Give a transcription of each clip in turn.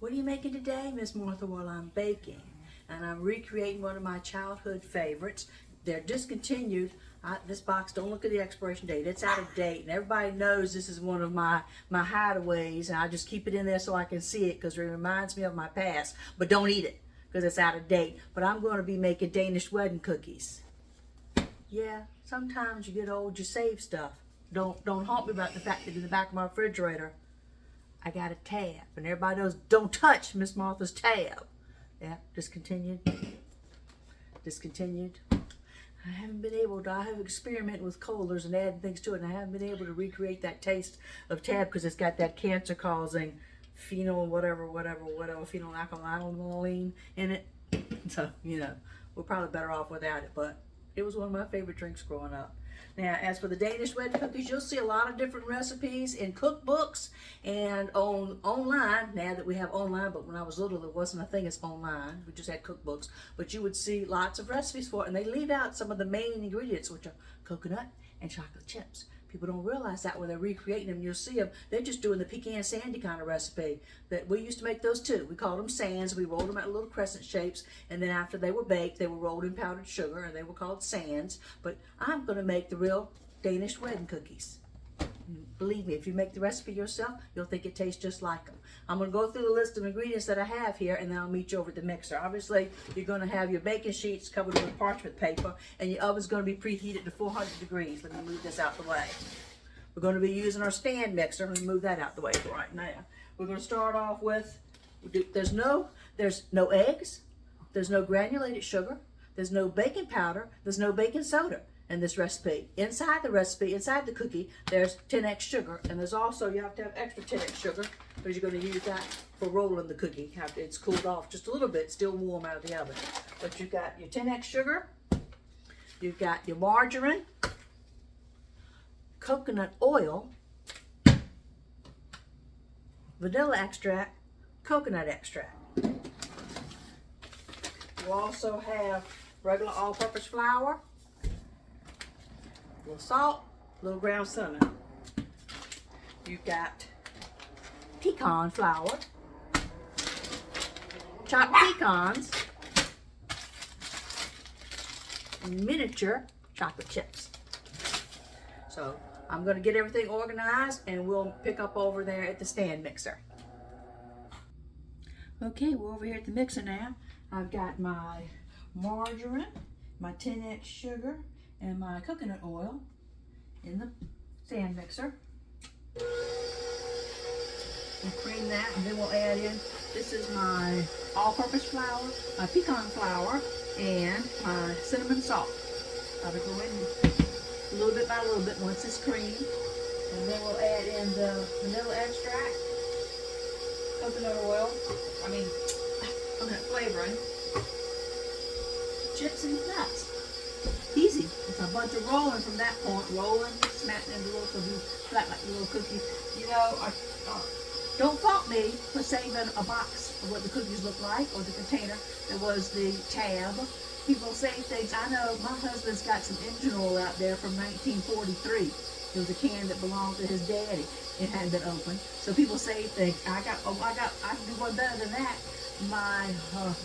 What are you making today, Miss Martha? Well, I'm baking, and I'm recreating one of my childhood favorites. They're discontinued. This box, don't look at the expiration date. It's out of date, and everybody knows this is one of my hideaways, and I just keep it in there so I can see it because it reminds me of my past. But don't eat it because it's out of date. But I'm going to be making Danish wedding cookies. Yeah, sometimes you get old, you save stuff. Don't haunt me about the fact that in the back of my refrigerator, I got a tab, and everybody knows don't touch Miss Martha's tab. Yeah, discontinued. I haven't been able to, I have experimented with colors and adding things to it, and I haven't been able to recreate that taste of tab because it's got that cancer causing phenylactoline in it. So, we're probably better off without it, but it was one of my favorite drinks growing up. Now, as for the Danish wedding cookies, you'll see a lot of different recipes in cookbooks and online. Now that we have online, but when I was little, there wasn't a thing as online. We just had cookbooks. But you would see lots of recipes for it, and they leave out some of the main ingredients, which are coconut and chocolate chips. People don't realize that when they're recreating them. You'll see them. They're just doing the pecan sandy kind of recipe. That we used to make those too. We called them sands. We rolled them out little crescent shapes, and then after they were baked, they were rolled in powdered sugar, and they were called sands. But I'm going to make the real Danish wedding cookies. Believe me, if you make the recipe yourself, you'll think it tastes just like them. I'm going to go through the list of ingredients that I have here, and then I'll meet you over at the mixer. Obviously, you're going to have your baking sheets covered with parchment paper, and your oven's going to be preheated to 400 degrees. Let me move this out the way. We're going to be using our stand mixer. Let me move that out the way for right now. We're going to start off with, there's no eggs, there's no granulated sugar, there's no baking powder, there's no baking soda in this recipe. Inside the recipe, inside the cookie, there's 10x sugar, and there's also, you have to have extra 10x sugar because you're going to use that for rolling the cookie after it's cooled off just a little bit, still warm out of the oven. But you've got your 10x sugar, you've got your margarine, coconut oil, vanilla extract, coconut extract. You also have regular all-purpose flour, a little salt, a little ground cinnamon. You've got pecan flour, chopped pecans, and miniature chocolate chips. So I'm going to get everything organized, and we'll pick up over there at the stand mixer. Okay, we're over here at the mixer now. I've got my margarine, my 10x sugar, and my coconut oil in the stand mixer. And cream that, and then we'll add in, this is my all-purpose flour, my pecan flour, and my cinnamon salt. I'll go in little bit by little bit once it's creamed. And then we'll add in the vanilla extract, coconut flavoring, chips and nuts. Easy. It's a bunch of rolling from that point. Rolling, smacking into little cookies, flat like little cookies. Don't fault me for saving a box of what the cookies look like, or the container that was the tab. People save things. I know my husband's got some engine oil out there from 1943. It was a can that belonged to his daddy. It hadn't been opened. So people save things. I can do one better than that. My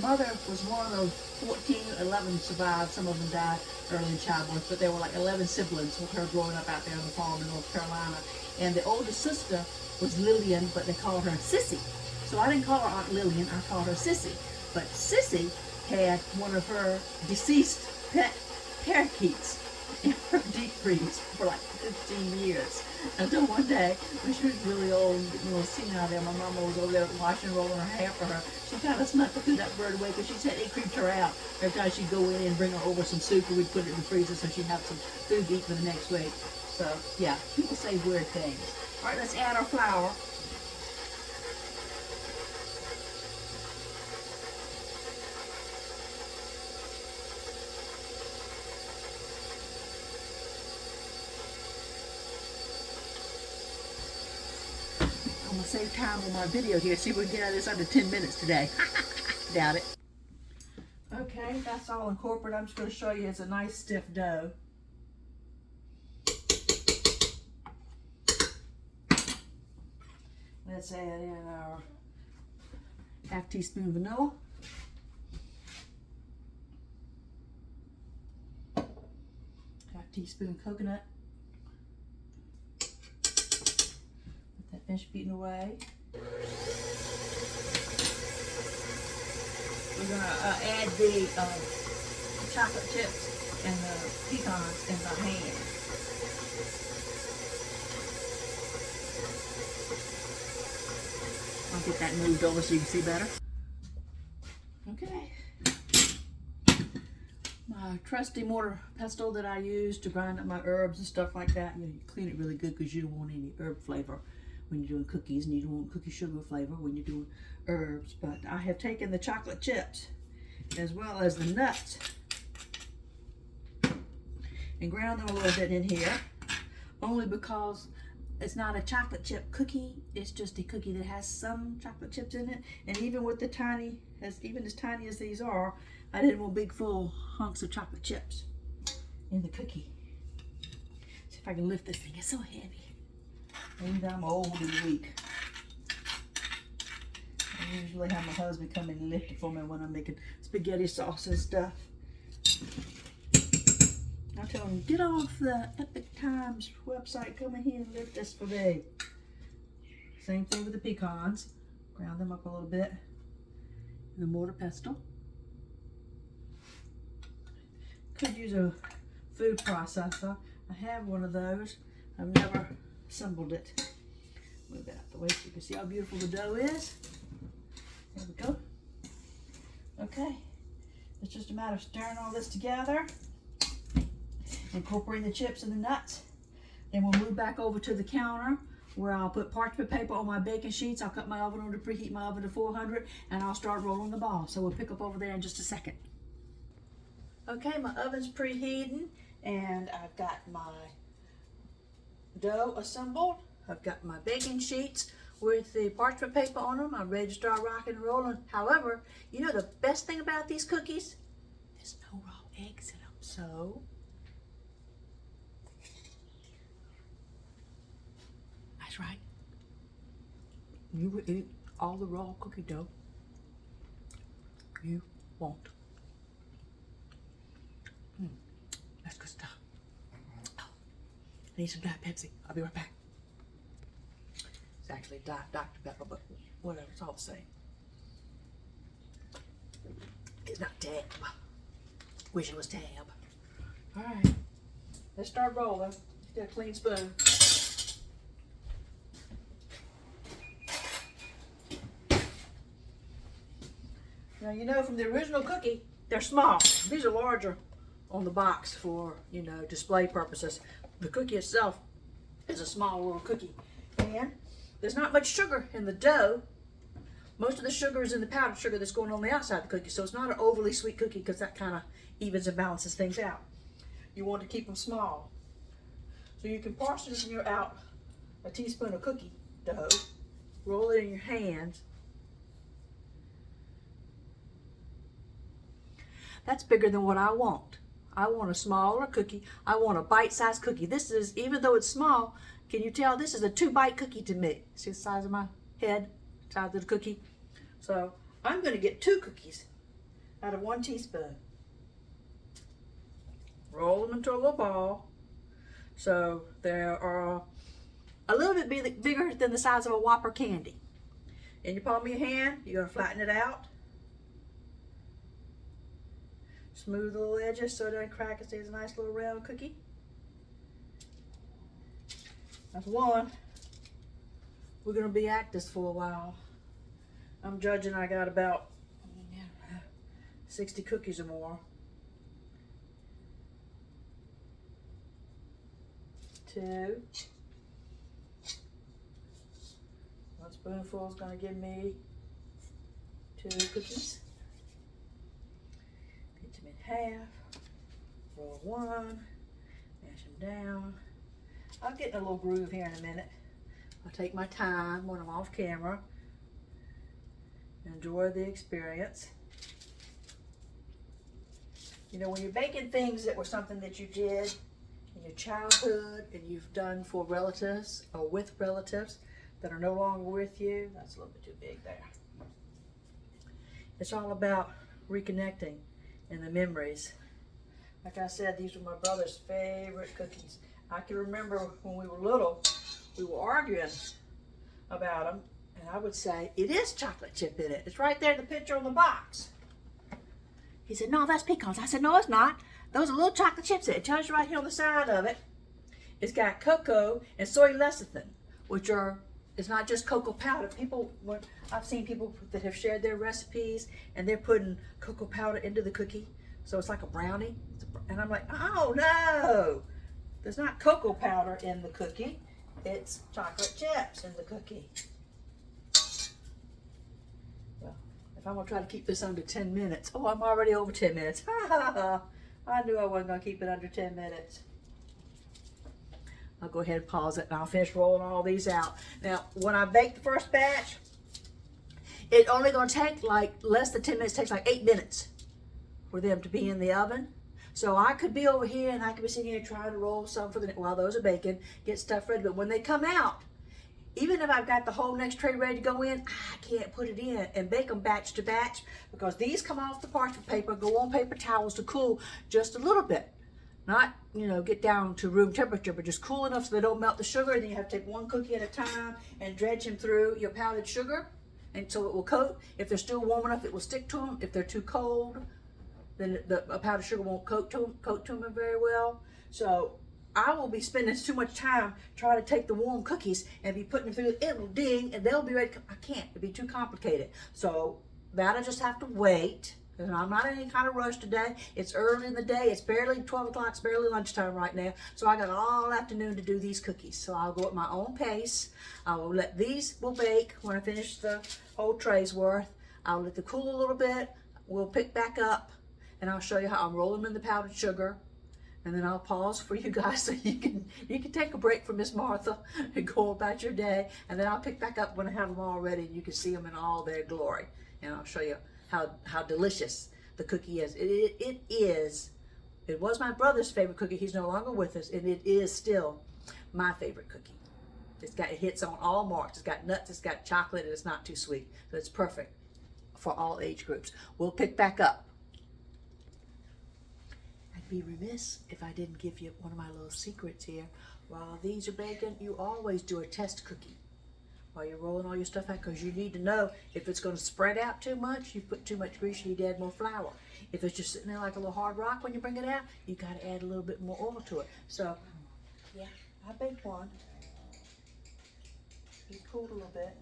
mother was one of 14, 11 survived. Some of them died early in childbirth, but there were like 11 siblings with her growing up out there on the farm in North Carolina. And the oldest sister was Lillian, but they called her Sissy. So I didn't call her Aunt Lillian, I called her Sissy. But Sissy had one of her deceased pet parakeets in her deep freeze for like 15 years. Until one day, when she was really old and getting a little senile there, my mama was over there washing and rolling her hair for her. She kind of snuck threw that bird away because she said it creeped her out. Every time she'd go in and bring her over some soup, and we'd put it in the freezer so she'd have some food to eat for the next week. So, yeah, people say weird things. All right, let's add our flour. I'm going to save time on my video here, see if we can get out of this under 10 minutes today. Doubt it. Okay, that's all incorporated. I'm just going to show you it's a nice stiff dough. Let's add in our 1/2 teaspoon vanilla. 1/2 teaspoon coconut. Let that finish beating away. We're going to add the chocolate chips and the pecans in the hand. I'll get that moved over so you can see better. Okay. My trusty mortar pestle that I use to grind up my herbs and stuff like that. You clean it really good because you don't want any herb flavor when you're doing cookies, and you don't want cookie sugar flavor when you're doing herbs. But I have taken the chocolate chips as well as the nuts and ground them a little bit in here, only because it's not a chocolate chip cookie. It's just a cookie that has some chocolate chips in it. And even with the tiny, even as tiny as these are, I didn't want big full hunks of chocolate chips in the cookie. See if I can lift this thing. It's so heavy. Maybe I'm old and weak. I usually have my husband come and lift it for me when I'm making spaghetti sauce and stuff. I tell him, get off the Epic Times website, come in here and lift this for me. Same thing with the pecans. Ground them up a little bit in the mortar pestle. Could use a food processor. I have one of those. I've never assembled it. Move that out the way so you can see how beautiful the dough is. There we go. Okay, it's just a matter of stirring all this together, incorporating the chips and the nuts. Then we'll move back over to the counter where I'll put parchment paper on my baking sheets. I'll cut my oven on to preheat my oven to 400, and I'll start rolling the ball. So we'll pick up over there in just a second. Okay, my oven's preheating, and I've got my dough assembled. I've got my baking sheets with the parchment paper on them. I'm ready to start rocking and rolling. However, you know the best thing about these cookies? There's no raw eggs in them. So that's right. You will eat all the raw cookie dough you want. That's good stuff. Oh, I need some Diet Pepsi. I'll be right back. It's actually Dr. Pepper, but whatever, it's all the same. It's not Tab. Wish it was Tab. All right, let's start rolling. Get a clean spoon. Now, you know, from the original cookie, they're small. These are larger on the box for, you know, display purposes. The cookie itself is a small little cookie. And there's not much sugar in the dough. Most of the sugar is in the powdered sugar that's going on the outside of the cookie. So it's not an overly sweet cookie because that kind of evens and balances things out. You want to keep them small. So you can portion out a teaspoon of cookie dough, roll it in your hands. That's bigger than what I want. I want a smaller cookie. I want a bite-sized cookie. This is, even though it's small, can you tell this is a 2-bite cookie to me? See the size of my head, size of the cookie? So I'm going to get 2 cookies out of 1 teaspoon. Roll them into a little ball. So they are a little bit bigger than the size of a Whopper candy. In your palm of your hand, you're going to flatten it out. Smooth the little edges so it doesn't crack and stays a nice little round cookie. That's 1. We're going to be at this for a while. I'm judging I got about 60 cookies or more. 2. 1 spoonful is going to give me 2 cookies. Pinch them in half. Roll 1. Mash them down. I'll get in a little groove here in a minute. I'll take my time when I'm off camera. Enjoy the experience. You know, when you're baking things that were something that you did in your childhood and you've done for relatives or with relatives that are no longer with you, that's a little bit too big there. It's all about reconnecting and the memories. Like I said, these were my brother's favorite cookies. I can remember when we were little, we were arguing about them, and I would say, it is chocolate chip in it. It's right there in the picture on the box. He said, no, that's pecans. I said, no, it's not. Those are little chocolate chips in it. It tells you right here on the side of it. It's got cocoa and soy lecithin, which are, it's not just cocoa powder. I've seen people that have shared their recipes, and they're putting cocoa powder into the cookie. So it's like a brownie. And I'm like, oh no, there's not cocoa powder in the cookie. It's chocolate chips in the cookie. Well, if I'm gonna try to keep this under 10 minutes, oh, I'm already over 10 minutes. I knew I wasn't gonna keep it under 10 minutes. I'll go ahead and pause it, and I'll finish rolling all these out. Now, when I bake the first batch, it's only gonna take like less than 10 minutes. It takes like 8 minutes for them to be in the oven. So I could be over here and I could be sitting here trying to roll some for the, while those are baking, get stuff ready. But when they come out, even if I've got the whole next tray ready to go in, I can't put it in and bake them batch to batch, because these come off the parchment paper, go on paper towels to cool just a little bit. Not, get down to room temperature, but just cool enough so they don't melt the sugar. And then you have to take one cookie at a time and dredge them through your powdered sugar, and so it will coat. If they're still warm enough, it will stick to them. If they're too cold, then the powdered sugar won't coat to them very well. So I will be spending too much time trying to take the warm cookies and be putting them through. It'll ding and they'll be ready. I can't. It'd be too complicated. So that'll just have to wait. And I'm not in any kind of rush today. It's early in the day. It's barely 12 o'clock. It's barely lunchtime right now. So I got all afternoon to do these cookies. So I'll go at my own pace. I will let these bake when I finish the whole tray's worth. I'll let them cool a little bit. We'll pick back up, and I'll show you how I'm rolling them in the powdered sugar. And then I'll pause for you guys so you can take a break from Miss Martha and go about your day. And then I'll pick back up when I have them all ready, and you can see them in all their glory. And I'll show you how delicious the cookie is. It was my brother's favorite cookie. He's no longer with us, and it is still my favorite cookie. It hits on all marks. It's got nuts, it's got chocolate, and it's not too sweet. So it's perfect for all age groups. We'll pick back up. I'd be remiss if I didn't give you one of my little secrets here. While these are baking, you always do a test cookie while you're rolling all your stuff out, because you need to know if it's going to spread out too much. You put too much grease, you need to add more flour. If it's just sitting there like a little hard rock when you bring it out, you got to add a little bit more oil to it. So yeah, I baked one. It cooled a little bit.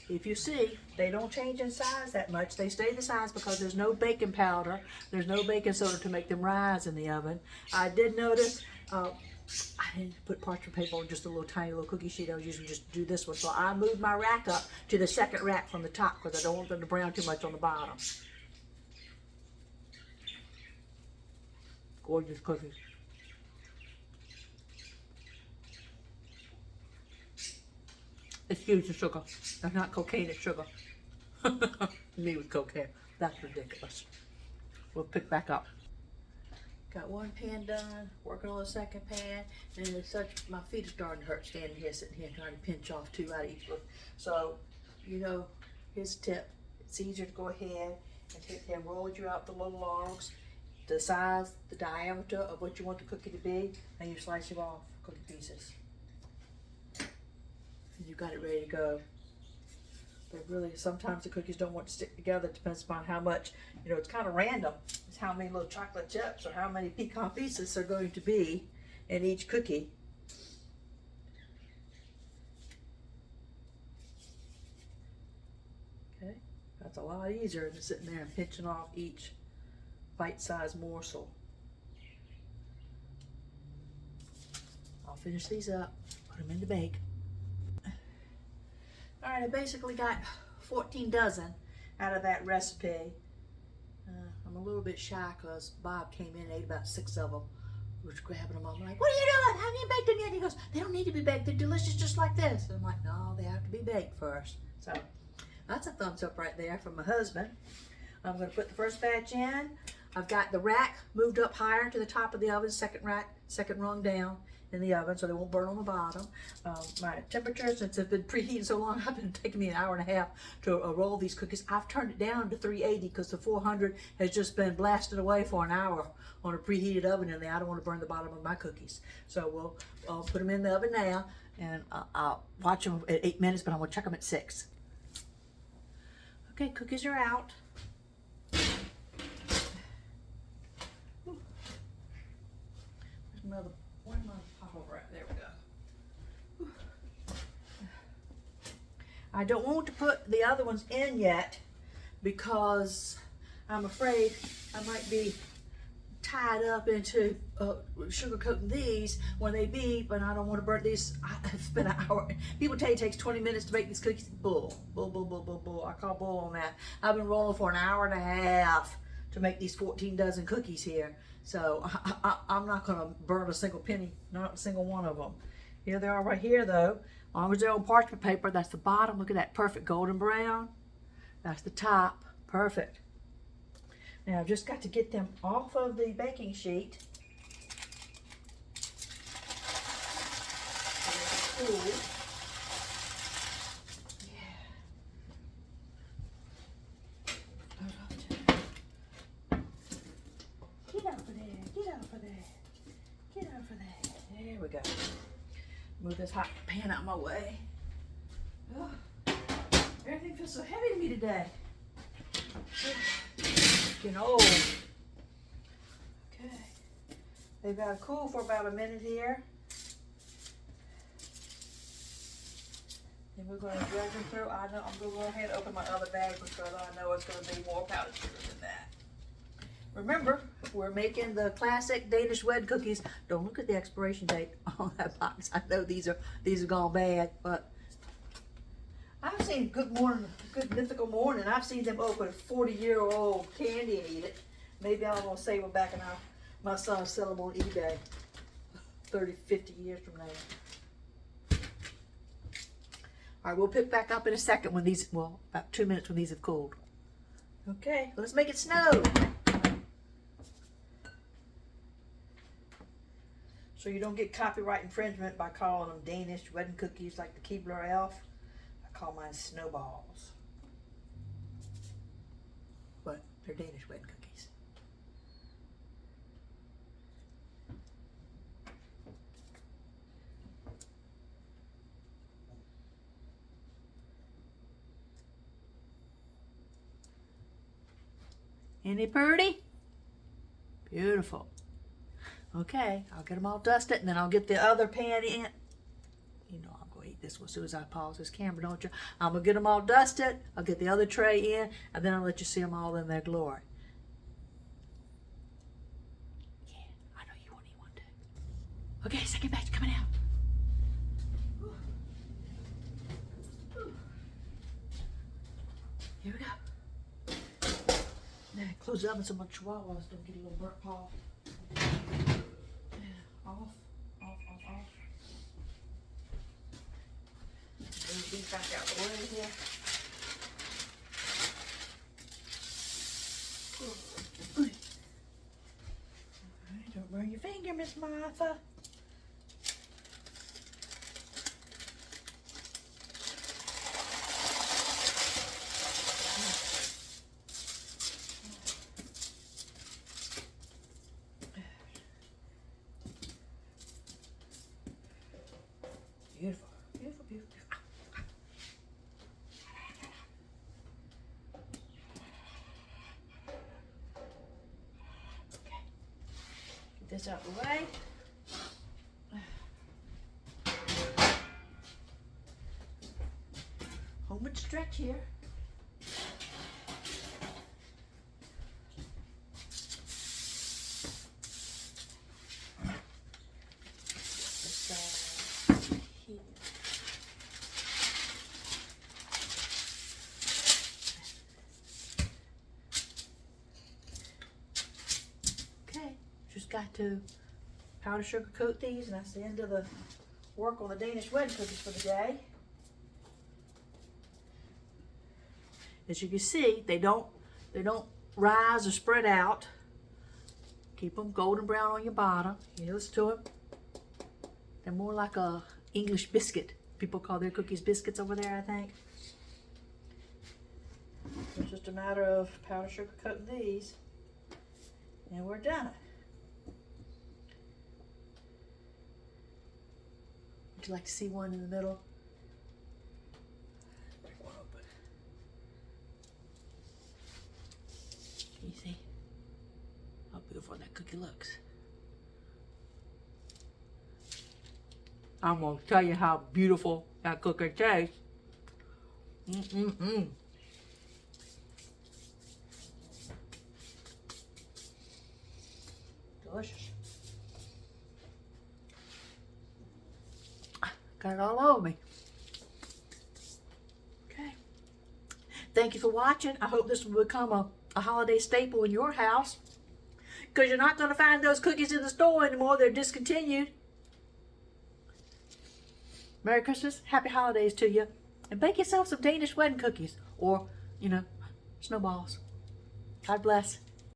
If you see, they don't change in size that much. They stay the size because there's no baking powder, there's no baking soda to make them rise in the oven. I did notice I didn't put parchment paper on just a little tiny little cookie sheet. I was using just to do this one. So I moved my rack up to the second rack from the top because I don't want them to brown too much on the bottom. Gorgeous cookies. Excuse the sugar. That's not cocaine, it's sugar. Me with cocaine. That's ridiculous. We'll pick back up. Got one pan done, working on the second pan, and it's my feet are starting to hurt standing here, sitting here trying to pinch off two out of each one. So, here's a tip. It's easier to go ahead and take them, roll you out the little logs, the size, the diameter of what you want the cookie to be, and you slice them off cookie pieces. And you got it ready to go. But really, sometimes the cookies don't want to stick together. It depends upon how much, it's kind of random. It's how many little chocolate chips or how many pecan pieces are going to be in each cookie. Okay, that's a lot easier than sitting there and pinching off each bite-sized morsel. I'll finish these up, put them in the bake. All right, I basically got 14 dozen out of that recipe. I'm a little bit shy because Bob came in and ate about 6 of them. We were grabbing them all. I'm like, what are you doing? Haven't you baked them yet? He goes, they don't need to be baked. They're delicious just like this. And I'm like, no, they have to be baked first. So that's a thumbs up right there from my husband. I'm going to put the first batch in. I've got the rack moved up higher to the top of the oven, second rack, second rung down. in the oven so they won't burn on the bottom. My temperature, since it's been preheating so long, I've been taking me an hour and a half to roll these cookies. I've turned it down to 380 because the 400 has just been blasted away for an hour on a preheated oven, and I don't want to burn the bottom of my cookies. So we'll put them in the oven now, and I'll watch them at 8 minutes, but I'm going to check them at 6. Okay, cookies are out. Where's my pop over at? There we go. I don't want to put the other ones in yet because I'm afraid I might be tied up into sugar coating these when they beep, and I don't want to burn these. It's been an hour. People tell you it takes 20 minutes to make these cookies. Bull. I call bull on that. I've been rolling for an hour and a half to make these 14 dozen cookies here. So I'm not going to burn a single penny, not a single one of them. Here they are right here though. As long as they're on parchment paper, that's the bottom. Look at that perfect golden brown. That's the top. Perfect. Now I've just got to get them off of the baking sheet. Cool. There we go. Move this hot pan out of my way. Oh, everything feels so heavy to me today. Getting old. Okay. They've got to cool for about a minute here. Then we're going to drag them through. I know I'm going to go ahead and open my other bag because I know it's going to be more powdered sugar than that. Remember, we're making the classic Danish wed cookies. Don't look at the expiration date on that box. I know these are gone bad, but I've seen Good Mythical Morning. I've seen them open 40-year-old candy and eat it. Maybe I'm gonna save them back and my son sell them on eBay 30, 50 years from now. All right, we'll pick back up in a second when these, well, about 2 minutes when these have cooled. Okay, let's make it snow. So you don't get copyright infringement by calling them Danish wedding cookies like the Keebler Elf. I call mine snowballs. But they're Danish wedding cookies. Any pretty? Beautiful. Okay, I'll get them all dusted, and then I'll get the other pan in. You know I'm going to eat this one as soon as I pause this camera, don't you? I'm going to get them all dusted. I'll get the other tray in, and then I'll let you see them all in their glory. Yeah, I know you want to eat one too. Okay, second batch coming out. Here we go. Now, close the oven so my chihuahuas don't get a little burnt paw. Off. Move these back out the way here. Alright, don't burn your finger, Miss Martha. Beautiful, beautiful, beautiful. Okay. Get this out of the way. Homeward stretch here. Just got to powder sugar coat these, and that's the end of the work on the Danish wedding cookies for the day. As you can see, they don't rise or spread out. Keep them golden brown on your bottom. You listen to them. They're more like a English biscuit. People call their cookies biscuits over there, I think. It's just a matter of powdered sugar coating these, and we're done. Would you like to see one in the middle? Break one open. Can you see how beautiful that cookie looks? I'm gonna tell you how beautiful that cookie tastes. Delicious. Got it all over me. Okay. Thank you for watching. I hope this will become a holiday staple in your house, because you're not going to find those cookies in the store anymore. They're discontinued. Merry Christmas, Happy Holidays to you, and bake yourself some Danish wedding cookies, or, snowballs. God bless.